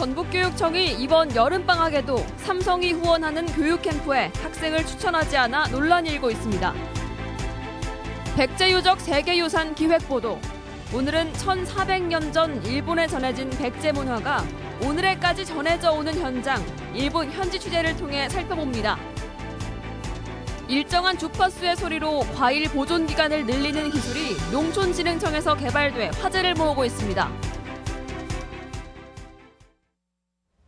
전북교육청이 이번 여름방학에도 삼성이 후원하는 교육캠프에 학생을 추천하지 않아 논란이 일고 있습니다. 백제유적 세계유산 기획보도. 오늘은 1400년 전 일본에 전해진 백제 문화가 오늘에까지 전해져 오는 현장, 일본 현지 취재를 통해 살펴봅니다. 일정한 주파수의 소리로 과일 보존 기간을 늘리는 기술이 농촌진흥청에서 개발돼 화제를 모으고 있습니다.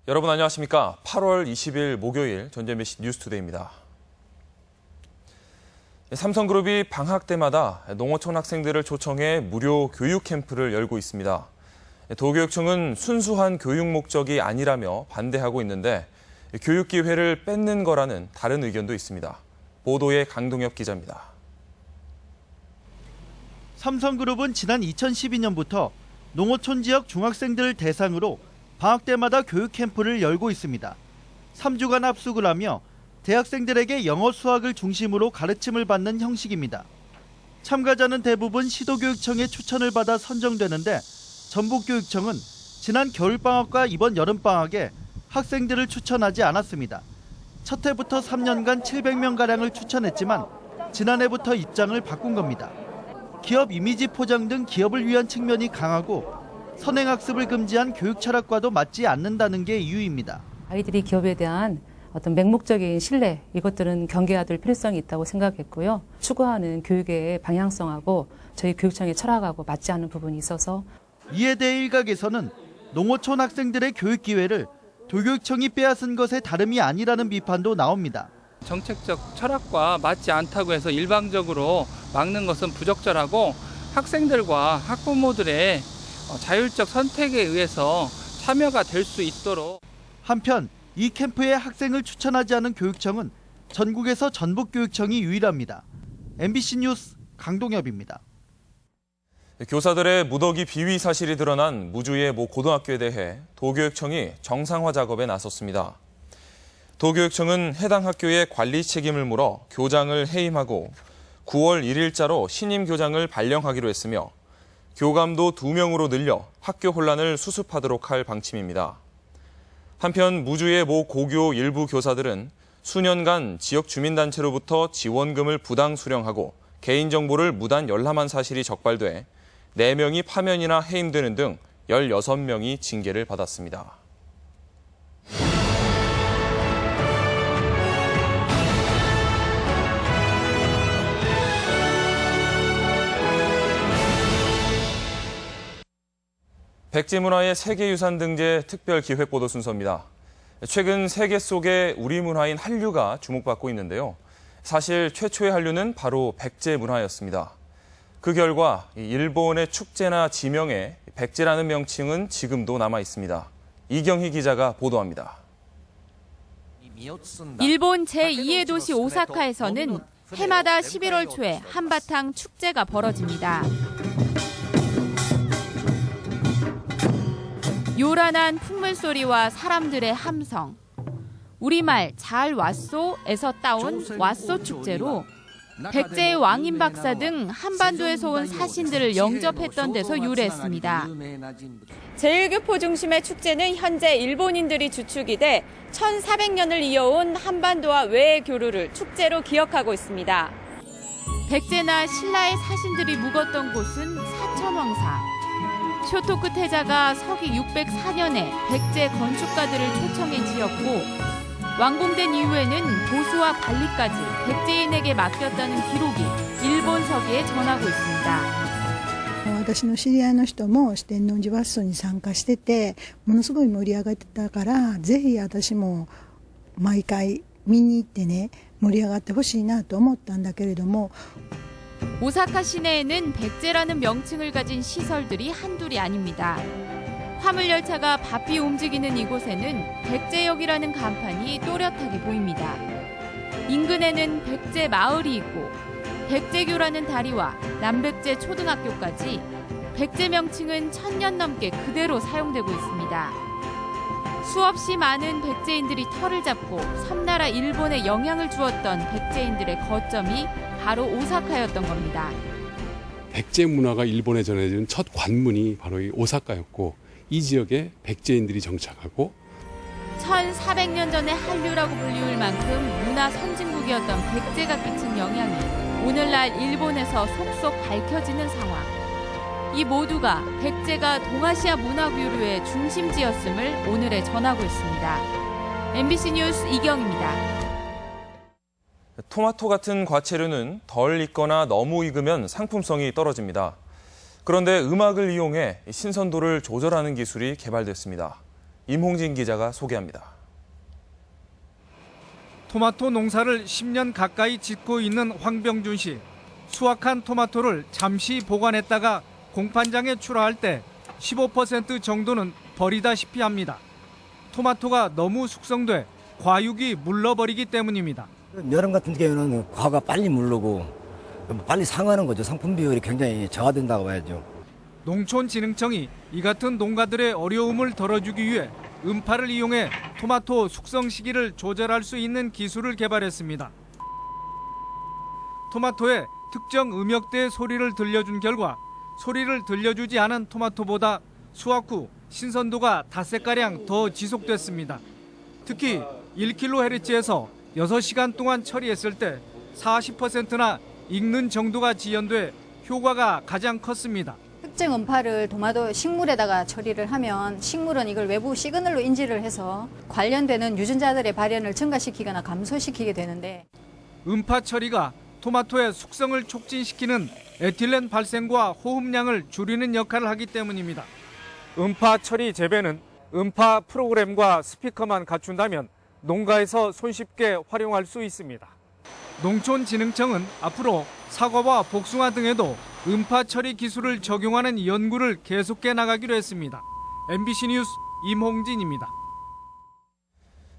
여러분 안녕하십니까? 8월 20일 목요일 전주 MBC 뉴스투데이입니다. 삼성그룹이 방학 때마다 농어촌 학생들을 초청해 무료 교육 캠프를 열고 있습니다. 도교육청은 순수한 교육 목적이 아니라며 반대하고 있는데 교육 기회를 뺏는 거라는 다른 의견도 있습니다. 보도에 강동엽 기자입니다. 삼성그룹은 지난 2012년부터 농어촌 지역 중학생들을 대상으로 방학 때마다 교육 캠프를 열고 있습니다. 3주간 합숙을 하며 대학생들에게 영어, 수학을 중심으로 가르침을 받는 형식입니다. 참가자는 대부분 시도교육청의 추천을 받아 선정되는데 전북교육청은 지난 겨울방학과 이번 여름방학에 학생들을 추천하지 않았습니다. 첫 해부터 3년간 700명가량을 추천했지만 지난해부터 입장을 바꾼 겁니다. 기업 이미지 포장 등 기업을 위한 측면이 강하고 선행학습을 금지한 교육 철학과도 맞지 않는다는 게 이유입니다. 아이들이 기업에 대한 어떤 맹목적인 신뢰, 이것들은 경계해야 될 필요성이 있다고 생각했고요. 추구하는 교육의 방향성하고 저희 교육청의 철학하고 맞지 않는 부분이 있어서 이에 대해 일각에서는 농어촌 학생들의 교육 기회를 도교육청이 빼앗은 것에 다름이 아니라는 비판도 나옵니다. 정책적 철학과 맞지 않다고 해서 일방적으로 막는 것은 부적절하고 학생들과 학부모들의 자율적 선택에 의해서 참여가 될 수 있도록. 한편 이 캠프에 학생을 추천하지 않은 교육청은 전국에서 전북교육청이 유일합니다. MBC 뉴스 강동엽입니다. 교사들의 무더기 비위 사실이 드러난 무주의 모 고등학교에 대해 도교육청이 정상화 작업에 나섰습니다. 도교육청은 해당 학교의 관리 책임을 물어 교장을 해임하고 9월 1일자로 신임 교장을 발령하기로 했으며 교감도 2명으로 늘려 학교 혼란을 수습하도록 할 방침입니다. 한편 무주의 모 고교 일부 교사들은 수년간 지역 주민단체로부터 지원금을 부당 수령하고 개인정보를 무단 열람한 사실이 적발돼 4명이 파면이나 해임되는 등 16명이 징계를 받았습니다. 백제문화의 세계유산 등재 특별기획보도 순서입니다. 최근 세계 속의 우리 문화인 한류가 주목받고 있는데요. 사실 최초의 한류는 바로 백제문화였습니다. 그 결과 일본의 축제나 지명에 백제라는 명칭은 지금도 남아 있습니다. 이경희 기자가 보도합니다. 일본 제2의 도시 오사카에서는 해마다 11월 초에 한바탕 축제가 벌어집니다. 요란한 풍물 소리와 사람들의 함성. 우리말 잘 왔소에서 따온 왔소 축제로 백제의 왕인 박사 등 한반도에서 온 사신들을 영접했던 데서 유래했습니다. 제1교포 중심의 축제는 현재 일본인들이 주축이 돼 1400년을 이어온 한반도와 외의 교류를 축제로 기억하고 있습니다. 백제나 신라의 사신들이 묵었던 곳은 사천왕사. 쇼토쿠 태자가 서기 604년에 백제 건축가들을 초청해 지었고 완공된 이후에는 보수와 관리까지 백제인에게 맡겼다는 기록이 일본 서기에 전하고 있습니다. 私の知り合いの人も四天王寺ワッソに参加しててものすごい盛り上がってたからぜひ私も毎回見に行ってね盛り上がってほしいなと思ったんだけれども 오사카 시내에는 백제라는 명칭을 가진 시설들이 한둘이 아닙니다. 화물열차가 바삐 움직이는 이곳에는 백제역이라는 간판이 또렷하게 보입니다. 인근에는 백제 마을이 있고 백제교라는 다리와 남백제 초등학교까지 백제 명칭은 1000년 넘게 그대로 사용되고 있습니다. 수없이 많은 백제인들이 터를 잡고 섬나라 일본에 영향을 주었던 백제인들의 거점이 바로 오사카였던 겁니다. 백제 문화가 일본에 전해진 첫 관문이 바로 이 오사카였고 이 지역에 백제인들이 정착하고 1400년 전의 한류라고 불리울 만큼 문화 선진국이었던 백제가 끼친 영향이 오늘날 일본에서 속속 밝혀지는 상황. 이 모두가 백제가 동아시아 문화 교류의 중심지였음을 오늘에 전하고 있습니다. MBC 뉴스 이경입니다. 토마토 같은 과채류는 덜 익거나 너무 익으면 상품성이 떨어집니다. 그런데 음악을 이용해 신선도를 조절하는 기술이 개발됐습니다. 임홍진 기자가 소개합니다. 토마토 농사를 10년 가까이 짓고 있는 황병준 씨. 수확한 토마토를 잠시 보관했다가 공판장에 출하할 때 15% 정도는 버리다시피 합니다. 토마토가 너무 숙성돼 과육이 물러버리기 때문입니다. 여름 같은 경우는 과가 빨리 물르고 빨리 상하는 거죠. 상품 비율이 굉장히 저하된다고 봐야죠. 농촌진흥청이 이 같은 농가들의 어려움을 덜어주기 위해 음파를 이용해 토마토 숙성 시기를 조절할 수 있는 기술을 개발했습니다. 토마토에 특정 음역대의 소리를 들려준 결과 소리를 들려주지 않은 토마토보다 수확 후 신선도가 닷새가량 더 지속됐습니다. 특히 1kHz에서 6시간 동안 처리했을 때 40%나 익는 정도가 지연돼 효과가 가장 컸습니다. 특정 음파를 토마토 식물에다가 처리를 하면 식물은 이걸 외부 시그널로 인지를 해서 관련되는 유전자들의 발현을 증가시키거나 감소시키게 되는데 음파 처리가 토마토의 숙성을 촉진시키는 에틸렌 발생과 호흡량을 줄이는 역할을 하기 때문입니다. 음파 처리 재배는 음파 프로그램과 스피커만 갖춘다면 농가에서 손쉽게 활용할 수 있습니다. 농촌진흥청은 앞으로 사과와 복숭아 등에도 음파 처리 기술을 적용하는 연구를 계속해 나가기로 했습니다. MBC 뉴스 임홍진입니다.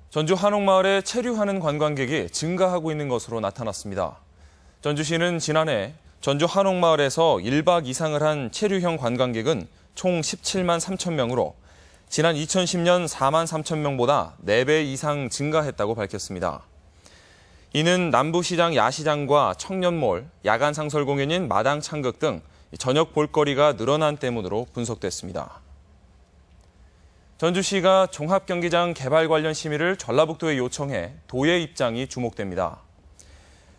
전주 한옥마을에 체류하는 관광객이 증가하고 있는 것으로 나타났습니다. 전주시는 지난해 전주 한옥마을에서 1박 이상을 한 체류형 관광객은 총 17만 3천 명으로 지난 2010년 4만 3천 명보다 4배 이상 증가했다고 밝혔습니다. 이는 남부시장 야시장과 청년몰, 야간 상설 공연인 마당 창극 등 저녁 볼거리가 늘어난 때문으로 분석됐습니다. 전주시가 종합경기장 개발 관련 심의를 전라북도에 요청해 도의 입장이 주목됩니다.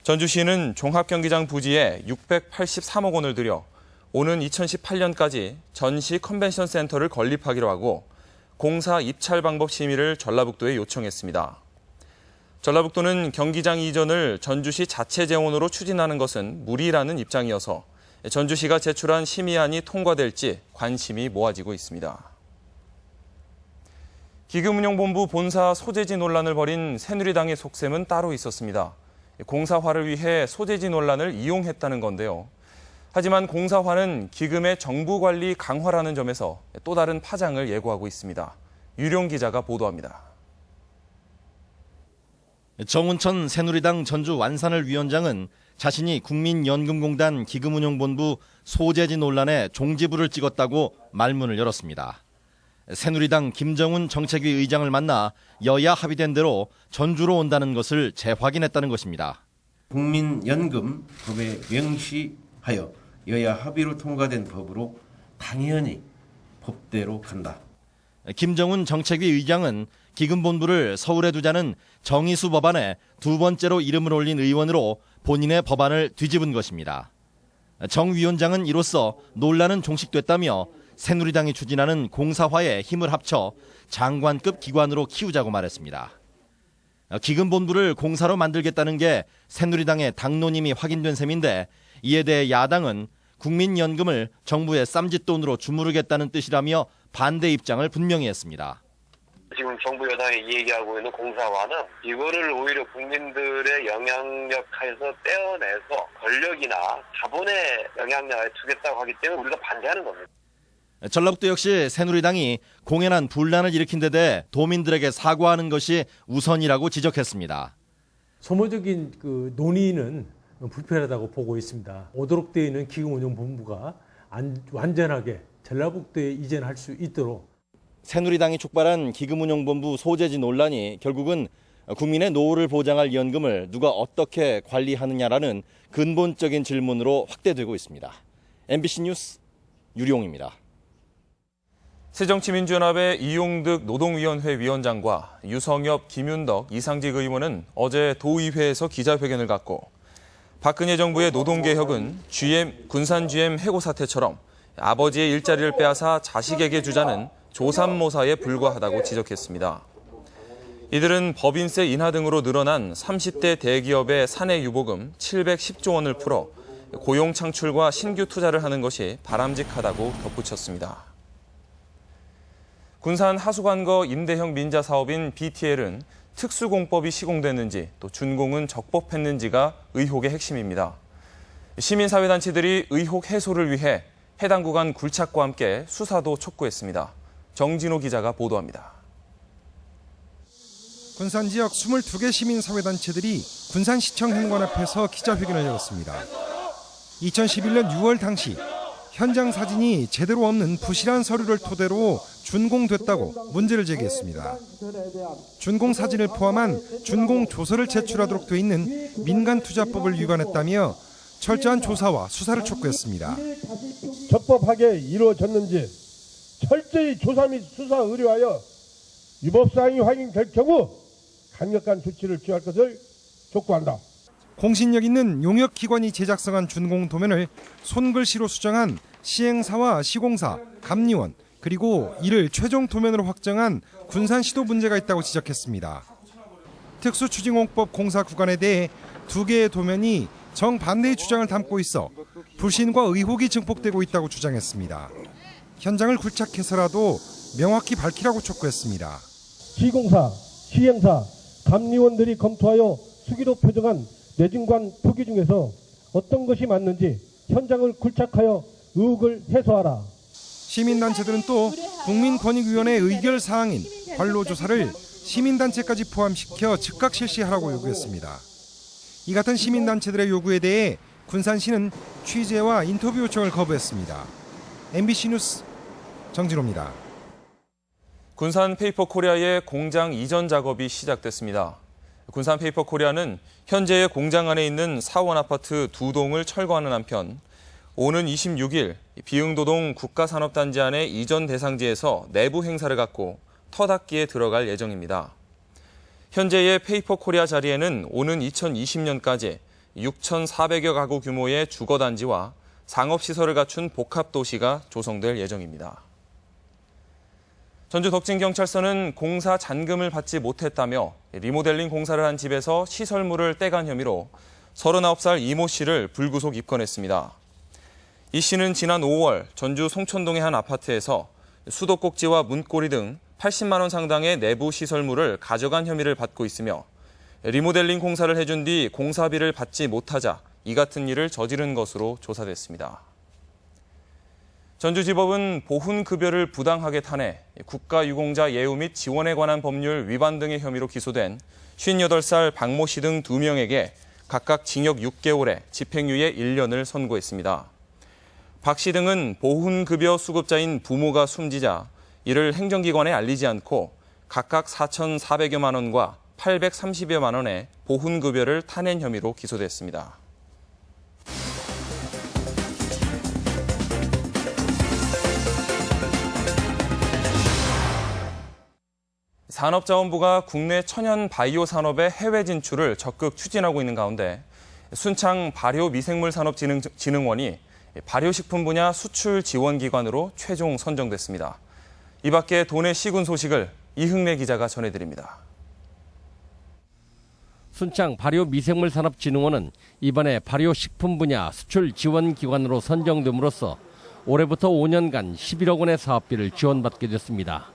전주시는 종합경기장 부지에 683억 원을 들여 오는 2018년까지 전시 컨벤션 센터를 건립하기로 하고 공사 입찰 방법 심의를 전라북도에 요청했습니다. 전라북도는 경기장 이전을 전주시 자체 재원으로 추진하는 것은 무리라는 입장이어서 전주시가 제출한 심의안이 통과될지 관심이 모아지고 있습니다. 기금운용본부 본사 소재지 논란을 벌인 새누리당의 속셈은 따로 있었습니다. 공사화를 위해 소재지 논란을 이용했다는 건데요. 하지만 공사화는 기금의 정부 관리 강화라는 점에서 또 다른 파장을 예고하고 있습니다. 유룡 기자가 보도합니다. 정운천 새누리당 전주 완산을 위원장은 자신이 국민연금공단 기금운용본부 소재지 논란에 종지부를 찍었다고 말문을 열었습니다. 새누리당 김정훈 정책위 의장을 만나 여야 합의된 대로 전주로 온다는 것을 재확인했다는 것입니다. 국민연금법에 명시하여 여야 합의로 통과된 법으로 당연히 법대로 간다. 김정훈 정책위 의장은 기금본부를 서울에 두자는 정의수 법안에 두 번째로 이름을 올린 의원으로 본인의 법안을 뒤집은 것입니다. 정 위원장은 이로써 논란은 종식됐다며 새누리당이 추진하는 공사화에 힘을 합쳐 장관급 기관으로 키우자고 말했습니다. 기금본부를 공사로 만들겠다는 게 새누리당의 당론임이 확인된 셈인데 이에 대해 야당은 국민연금을 정부의 쌈짓돈으로 주무르겠다는 뜻이라며 반대 입장을 분명히 했습니다. 지금 정부 여당이 얘기하고 있는 공사화는 이거를 오히려 국민들의 영향력 하에서 떼어내서 권력이나 자본의 영향력에 주겠다고 하기 때문에 우리가 반대하는 겁니다. 전라북도 역시 새누리당이 공연한 분란을 일으킨 데 대해 도민들에게 사과하는 것이 우선이라고 지적했습니다. 소모적인 논의는 불편하다고 보고 있습니다. 오도록 되어 있는 기금운용본부가 완전하게 전라북도에 이전할 수 있도록 새누리당이 촉발한 기금운용본부 소재지 논란이 결국은 국민의 노후를 보장할 연금을 누가 어떻게 관리하느냐라는 근본적인 질문으로 확대되고 있습니다. MBC 뉴스 유룡입니다. 새정치민주연합의 이용득 노동위원회 위원장과 유성엽, 김윤덕, 이상직 의원은 어제 도의회에서 기자회견을 갖고 박근혜 정부의 노동개혁은 군산 GM 해고 사태처럼 아버지의 일자리를 빼앗아 자식에게 주자는 조삼모사에 불과하다고 지적했습니다. 이들은 법인세 인하 등으로 늘어난 30대 대기업의 사내 유보금 710조 원을 풀어 고용 창출과 신규 투자를 하는 것이 바람직하다고 덧붙였습니다. 군산 하수관거 임대형 민자 사업인 BTL은 특수공법이 시공됐는지 또 준공은 적법했는지가 의혹의 핵심입니다. 시민사회단체들이 의혹 해소를 위해 해당 구간 굴착과 함께 수사도 촉구했습니다. 정진호 기자가 보도합니다. 군산 지역 22개 시민사회단체들이 군산시청 현관 앞에서 기자회견을 열었습니다. 2011년 6월 당시 현장 사진이 제대로 없는 부실한 서류를 토대로 준공됐다고 문제를 제기했습니다. 준공 사진을 포함한 준공 조서를 제출하도록 돼 있는 민간투자법을 위반했다며 철저한 조사와 수사를 촉구했습니다. 적법하게 이루어졌는지 철저히 조사 및 수사 의뢰하여 위법사항이 확인될 경우 강력한 조치를 취할 것을 촉구한다. 공신력 있는 용역기관이 제작성한 준공 도면을 손글씨로 수정한 시행사와 시공사, 감리원, 그리고 이를 최종 도면으로 확정한 군산시도 문제가 있다고 지적했습니다. 특수추진공법 공사 구간에 대해 2개의 도면이 정반대의 주장을 담고 있어 불신과 의혹이 증폭되고 있다고 주장했습니다. 현장을 굴착해서라도 명확히 밝히라고 촉구했습니다. 시공사, 시행사, 감리원들이 검토하여 수기로 표정한 내진관 표기 중에서 어떤 것이 맞는지 현장을 굴착하여 의혹을 해소하라. 시민단체들은 또 국민권익위원회 의결 사항인 관로조사를 시민단체까지 포함시켜 즉각 실시하라고 요구했습니다. 이 같은 시민단체들의 요구에 대해 군산시는 취재와 인터뷰 요청을 거부했습니다. MBC 뉴스 정진호입니다. 군산 페이퍼코리아의 공장 이전 작업이 시작됐습니다. 군산 페이퍼코리아는 현재의 공장 안에 있는 사원 아파트 2동을 철거하는 한편 오는 26일 비흥도동 국가산업단지 안의 이전 대상지에서 내부 행사를 갖고 터닫기에 들어갈 예정입니다. 현재의 페이퍼코리아 자리에는 오는 2020년까지 6,400여 가구 규모의 주거단지와 상업시설을 갖춘 복합도시가 조성될 예정입니다. 전주 덕진경찰서는 공사 잔금을 받지 못했다며 리모델링 공사를 한 집에서 시설물을 떼간 혐의로 39살 이모 씨를 불구속 입건했습니다. 이 씨는 지난 5월 전주 송천동의 한 아파트에서 수도꼭지와 문고리 등 80만 원 상당의 내부 시설물을 가져간 혐의를 받고 있으며 리모델링 공사를 해준 뒤 공사비를 받지 못하자 이 같은 일을 저지른 것으로 조사됐습니다. 전주지법은 보훈급여를 부당하게 탄해 국가유공자 예우 및 지원에 관한 법률 위반 등의 혐의로 기소된 58살 박모 씨 등 2명에게 각각 징역 6개월에 집행유예 1년을 선고했습니다. 박 씨 등은 보훈급여 수급자인 부모가 숨지자 이를 행정기관에 알리지 않고 각각 4,400여만 원과 830여만 원의 보훈급여를 타낸 혐의로 기소됐습니다. 산업자원부가 국내 천연 바이오 산업의 해외 진출을 적극 추진하고 있는 가운데 순창 발효미생물산업진흥원이 발효식품 분야 수출 지원 기관으로 최종 선정됐습니다. 이 밖에 도내 시군 소식을 이흥래 기자가 전해드립니다. 순창 발효미생물산업진흥원은 이번에 발효식품 분야 수출 지원 기관으로 선정됨으로써 올해부터 5년간 11억 원의 사업비를 지원받게 됐습니다.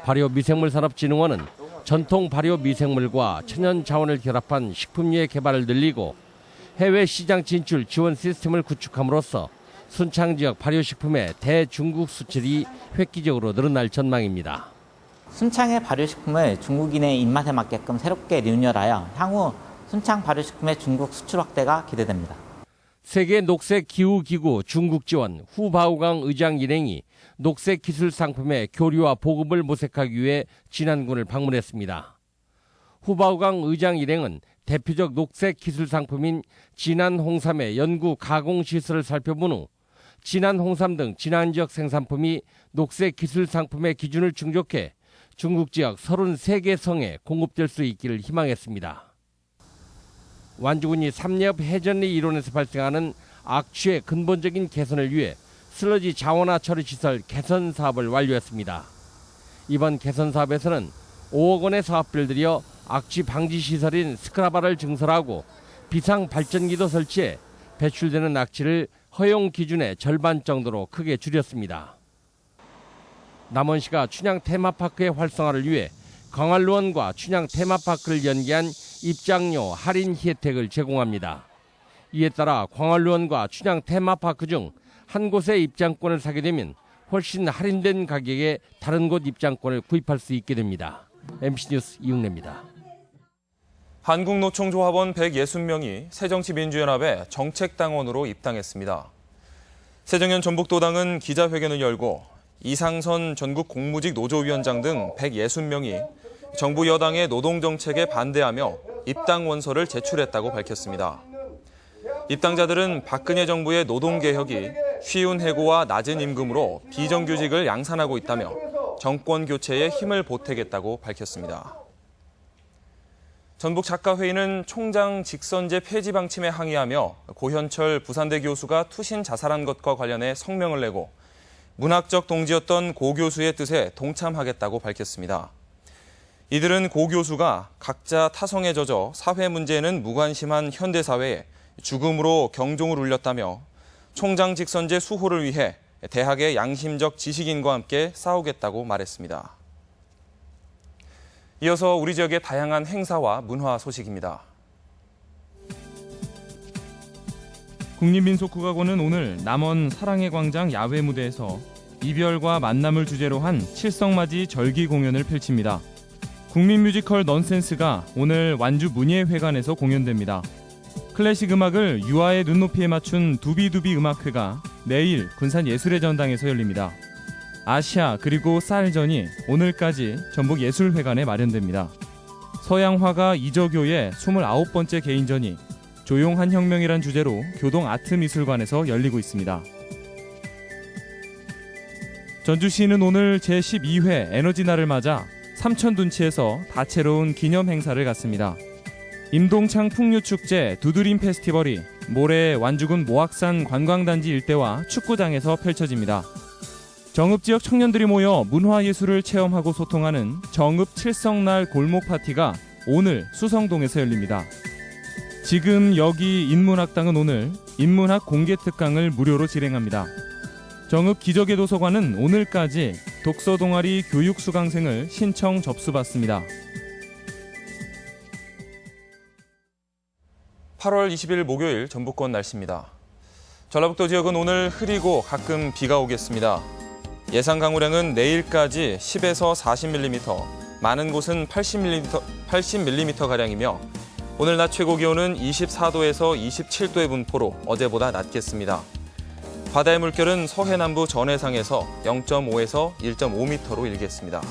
발효미생물산업진흥원은 전통 발효미생물과 천연 자원을 결합한 식품류의 개발을 늘리고 해외 시장 진출 지원 시스템을 구축함으로써 순창 지역 발효식품의 대중국 수출이 획기적으로 늘어날 전망입니다. 순창의 발효식품을 중국인의 입맛에 맞게끔 새롭게 리뉴얼하여 향후 순창 발효식품의 중국 수출 확대가 기대됩니다. 세계 녹색기후기구 중국 지원 후바오강 의장 일행이 녹색 기술 상품의 교류와 보급을 모색하기 위해 진안군을 방문했습니다. 후바오강 의장 일행은 대표적 녹색 기술 상품인 진안 홍삼의 연구 가공 시설을 살펴본 후 진한 홍삼 등 진안 지역 생산품이 녹색 기술 상품의 기준을 충족해 중국 지역 33개 성에 공급될 수 있기를 희망했습니다. 완주군이 삼례업 해전리 일원에서 발생하는 악취의 근본적인 개선을 위해 슬러지 자원화 처리 시설 개선 사업을 완료했습니다. 이번 개선 사업에서는 5억 원의 사업비를 들여 악취 방지 시설인 스크라바를 증설하고 비상 발전기도 설치해 배출되는 악취를 허용 기준의 절반 정도로 크게 줄였습니다. 남원시가 춘향 테마파크의 활성화를 위해 광활루원과 춘향 테마파크를 연계한 입장료 할인 혜택을 제공합니다. 이에 따라 광활루원과 춘향 테마파크 중 한 곳의 입장권을 사게 되면 훨씬 할인된 가격에 다른 곳 입장권을 구입할 수 있게 됩니다. MC 뉴스 이웅래입니다. 한국노총조합원 160명이 새정치민주연합의 정책당원으로 입당했습니다. 새정현 전북도당은 기자회견을 열고 이상선 전국 공무직 노조위원장 등 160명이 정부 여당의 노동정책에 반대하며 입당 원서를 제출했다고 밝혔습니다. 입당자들은 박근혜 정부의 노동개혁이 쉬운 해고와 낮은 임금으로 비정규직을 양산하고 있다며 정권 교체에 힘을 보태겠다고 밝혔습니다. 전북작가회의는 총장 직선제 폐지 방침에 항의하며 고현철 부산대 교수가 투신 자살한 것과 관련해 성명을 내고 문학적 동지였던 고 교수의 뜻에 동참하겠다고 밝혔습니다. 이들은 고 교수가 각자 타성에 젖어 사회 문제에는 무관심한 현대사회에 죽음으로 경종을 울렸다며 총장 직선제 수호를 위해 대학의 양심적 지식인과 함께 싸우겠다고 말했습니다. 이어서 우리 지역의 다양한 행사와 문화 소식입니다. 국립민속국악원은 오늘 남원 사랑의 광장 야외 무대에서 이별과 만남을 주제로 한 칠성맞이 절기 공연을 펼칩니다. 국민뮤지컬 넌센스가 오늘 완주 문예회관에서 공연됩니다. 클래식 음악을 유아의 눈높이에 맞춘 두비두비 음악회가 내일 군산예술의 전당에서 열립니다. 아시아 그리고 쌀전이 오늘까지 전북예술회관에 마련됩니다. 서양 화가 이저교의 29번째 개인전이 조용한 혁명이란 주제로 교동 아트미술관에서 열리고 있습니다. 전주시는 오늘 제12회 에너지날을 맞아 삼천둔치에서 다채로운 기념 행사를 갖습니다. 임동창 풍류축제 두드림 페스티벌이 모레 완주군 모악산 관광단지 일대와 축구장에서 펼쳐집니다. 정읍지역 청년들이 모여 문화예술을 체험하고 소통하는 정읍 칠성날 골목파티가 오늘 수성동에서 열립니다. 지금 여기 인문학당은 오늘 인문학 공개특강을 무료로 진행합니다. 정읍 기적의 도서관은 오늘까지 독서 동아리 교육 수강생을 신청 접수받습니다. 8월 20일 목요일 전북권 날씨입니다. 전라북도 지역은 오늘 흐리고 가끔 비가 오겠습니다. 예상 강우량은 내일까지 10에서 40mm, 많은 곳은 80mm가량이며 오늘 낮 최고 기온은 24도에서 27도의 분포로 어제보다 낮겠습니다. 바다의 물결은 서해남부 전해상에서 0.5에서 1.5m로 일겠습니다.